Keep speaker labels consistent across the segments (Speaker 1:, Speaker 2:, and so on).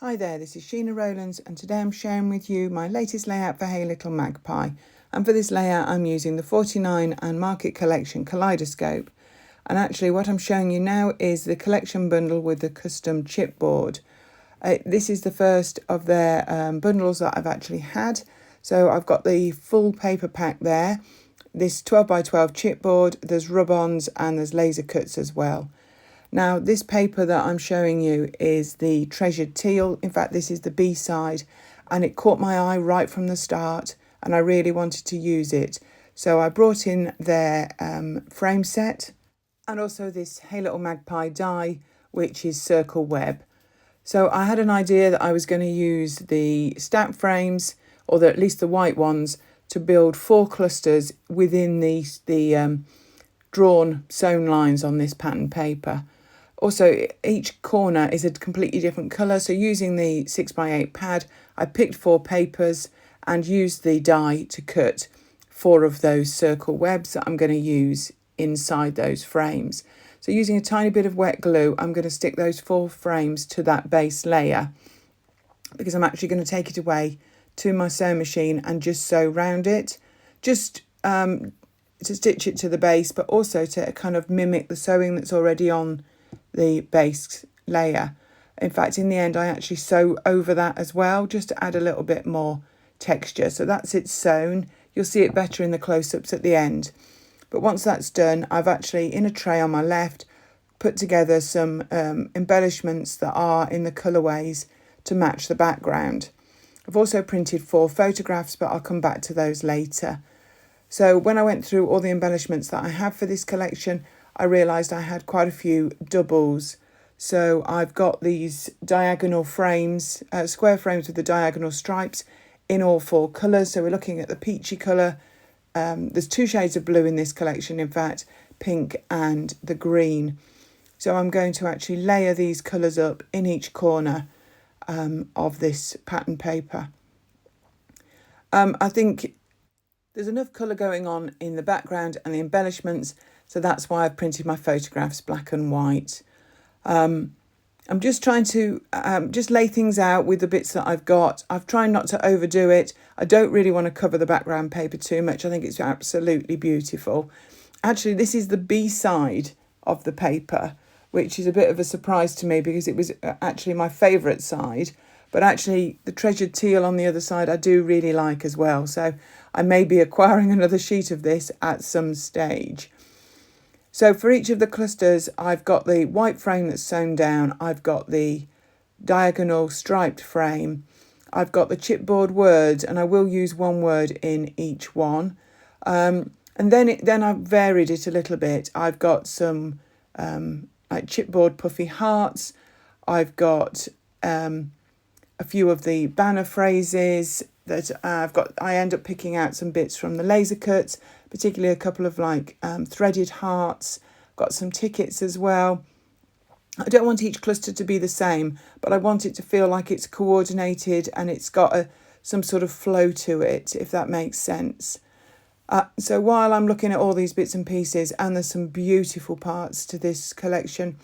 Speaker 1: Hi there, this is Sheena Rowlands and today I'm sharing with you my latest layout for Hey Little Magpie. And for this layout I'm using the 49 and Market Collection Kaleidoscope. And actually what I'm showing you now is the collection bundle with the custom chipboard. This is the first of their bundles that I've actually had. So I've got the full paper pack there, this 12 by 12 chipboard, there's rub-ons and there's laser cuts as well. Now, this paper that I'm showing you is the Treasured Teal. In fact, this is the B-side, and it caught my eye right from the start, and I really wanted to use it. So I brought in their frame set, and also this Hey Little Magpie die, which is circle web. So I had an idea that I was going to use the stack frames, or at least the white ones, to build 4 clusters within the drawn sewn lines on this pattern paper. Also, each corner is a completely different colour. So using the 6x8 pad, I picked 4 papers and used the die to cut 4 of those circle webs that I'm going to use inside those frames. So using a tiny bit of wet glue, I'm going to stick those 4 frames to that base layer because I'm actually going to take it away to my sewing machine and just sew round it. Just to stitch it to the base, but also to kind of mimic the sewing that's already on the base layer. In fact, in the end, I actually sew over that as well, just to add a little bit more texture. So that's it sewn. You'll see it better in the close-ups at the end. But once that's done, I've actually, in a tray on my left, put together some embellishments that are in the colourways to match the background. I've also printed 4 photographs, but I'll come back to those later. So when I went through all the embellishments that I have for this collection, I realised I had quite a few doubles. So I've got these diagonal frames, square frames with the diagonal stripes in all 4 colours. So we're looking at the peachy colour. There's 2 shades of blue in this collection, in fact, pink and the green. So I'm going to actually layer these colours up in each corner of this pattern paper. I think there's enough colour going on in the background and the embellishments, so that's why I've printed my photographs black and white. I'm just trying to just lay things out with the bits that I've got. I've tried not to overdo it. I don't really want to cover the background paper too much. I think it's absolutely beautiful. Actually, this is the B side of the paper, which is a bit of a surprise to me because it was actually my favourite side. But actually, the Treasured Teal on the other side, I do really like as well. So I may be acquiring another sheet of this at some stage. So for each of the clusters, I've got the white frame that's sewn down. I've got the diagonal striped frame. I've got the chipboard words, and I will use one word in each one. And then I've varied it a little bit. I've got some like chipboard puffy hearts. I've got a few of the banner phrases that I end up picking out some bits from the laser cuts, particularly a couple of like threaded hearts. Got some tickets as well. I don't want each cluster to be the same, but I want it to feel like it's coordinated and it's got some sort of flow to it, if that makes sense. So while I'm looking at all these bits and pieces, and there's some beautiful parts to this collection,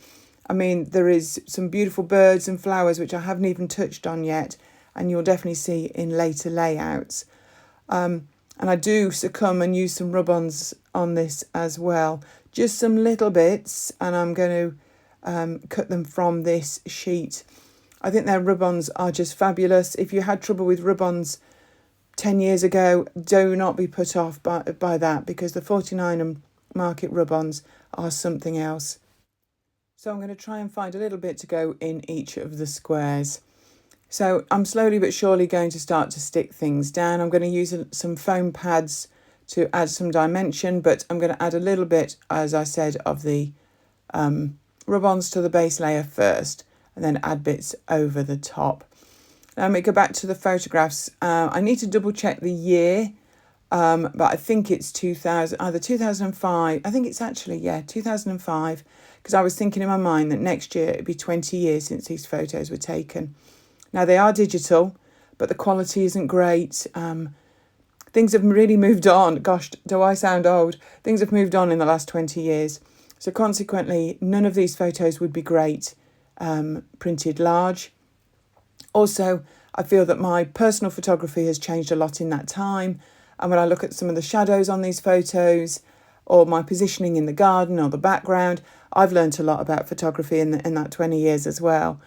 Speaker 1: I mean, there is some beautiful birds and flowers, which I haven't even touched on yet, and you'll definitely see in later layouts. And I do succumb and use some rub-ons on this as well. Just some little bits, and I'm going to cut them from this sheet. I think their rub-ons are just fabulous. If you had trouble with rub-ons 10 years ago, do not be put off by that, because the 49 and Market rub-ons are something else. So I'm going to try and find a little bit to go in each of the squares. So I'm slowly but surely going to start to stick things down. I'm going to use some foam pads to add some dimension, but I'm going to add a little bit, as I said, of the rub-ons to the base layer first, and then add bits over the top. Now we go back to the photographs. I need to double check the year, but I think it's 2000, either 2005. I think it's actually, 2005, because I was thinking in my mind that next year it'd be 20 years since these photos were taken. Now they are digital, but the quality isn't great. Things have really moved on. Gosh, do I sound old? Things have moved on in the last 20 years. So consequently, none of these photos would be great printed large. Also, I feel that my personal photography has changed a lot in that time. And when I look at some of the shadows on these photos or my positioning in the garden or the background, I've learnt a lot about photography in that 20 years as well,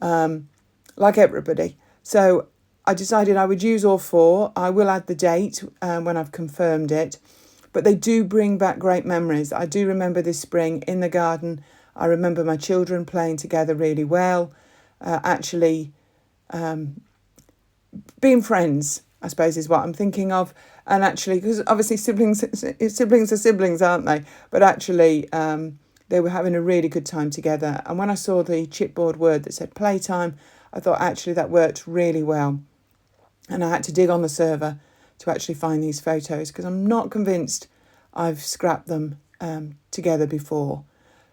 Speaker 1: like everybody. So I decided I would use all four. I will add the date when I've confirmed it. But they do bring back great memories. I do remember this spring in the garden. I remember my children playing together really well. Actually, being friends, I suppose, is what I'm thinking of. And actually, because obviously siblings are siblings, aren't they? But actually, they were having a really good time together. And when I saw the chipboard word that said playtime, I thought actually that worked really well. And I had to dig on the server to actually find these photos because I'm not convinced I've scrapped them together before.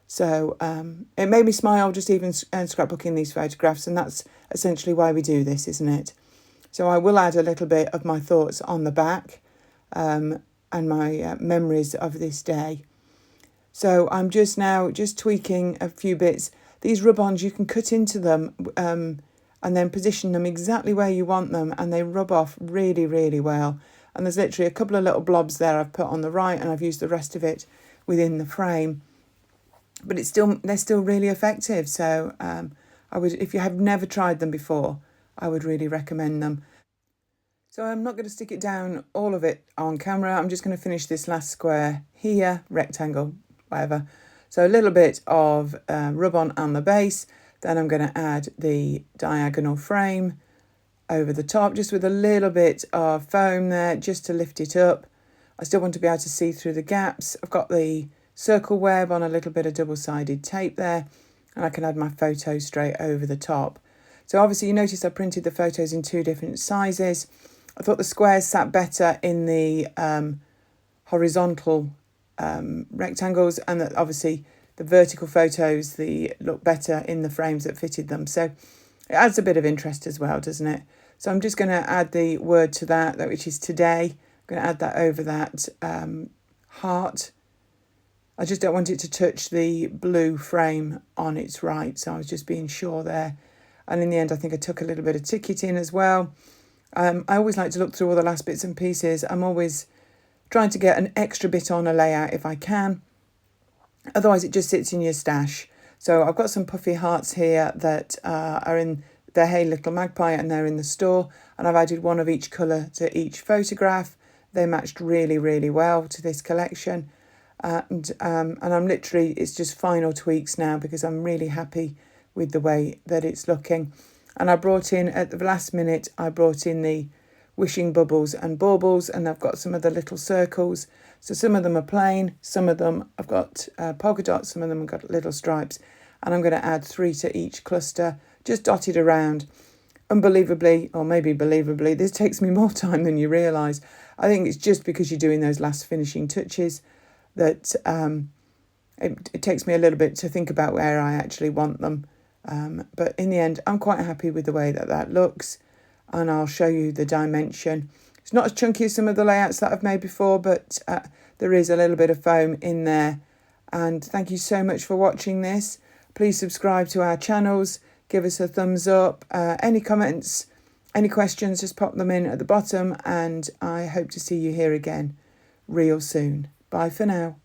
Speaker 1: So it made me smile just even scrapbooking these photographs, and that's essentially why we do this, isn't it? So I will add a little bit of my thoughts on the back and my memories of this day. So I'm just tweaking a few bits. These rub-ons, you can cut into them and then position them exactly where you want them, and they rub off really, really well. And there's literally a couple of little blobs there I've put on the right, and I've used the rest of it within the frame. But they're still really effective. So if you have never tried them before, I would really recommend them. So I'm not going to stick it down all of it on camera. I'm just going to finish this last square here, rectangle, whatever. So a little bit of rub-on the base. Then I'm going to add the diagonal frame over the top, just with a little bit of foam there, just to lift it up. I still want to be able to see through the gaps. I've got the circle web on a little bit of double-sided tape there, and I can add my photo straight over the top. So obviously you notice I printed the photos in two different sizes. I thought the squares sat better in the horizontal rectangles, and that obviously the vertical photos look better in the frames that fitted them. So it adds a bit of interest as well, doesn't it? So I'm just going to add the word to that which is today. I'm going to add that over that heart. I just don't want it to touch the blue frame on its right, so I was just being sure there. And in the end, I think I took a little bit of ticket in as well. I always like to look through all the last bits and pieces. I'm always trying to get an extra bit on a layout if I can. Otherwise, it just sits in your stash. So I've got some puffy hearts here that are in the Hey Little Magpie, and they're in the store. And I've added one of each colour to each photograph. They matched really, really well to this collection. And I'm literally, it's just final tweaks now because I'm really happy with the way that it's looking. And I brought in, at the last minute, the wishing bubbles and baubles, and I've got some of the little circles. So some of them are plain, some of them I've got polka dots, some of them have got little stripes. And I'm going to add 3 to each cluster, just dotted around. Unbelievably, or maybe believably, this takes me more time than you realise. I think it's just because you're doing those last finishing touches that it takes me a little bit to think about where I actually want them. But in the end, I'm quite happy with the way that looks, and I'll show you the dimension. It's not as chunky as some of the layouts that I've made before, but there is a little bit of foam in there. And thank you so much for watching this. Please subscribe to our channels, give us a thumbs up. Any comments, any questions, just pop them in at the bottom, and I hope to see you here again real soon. Bye for now.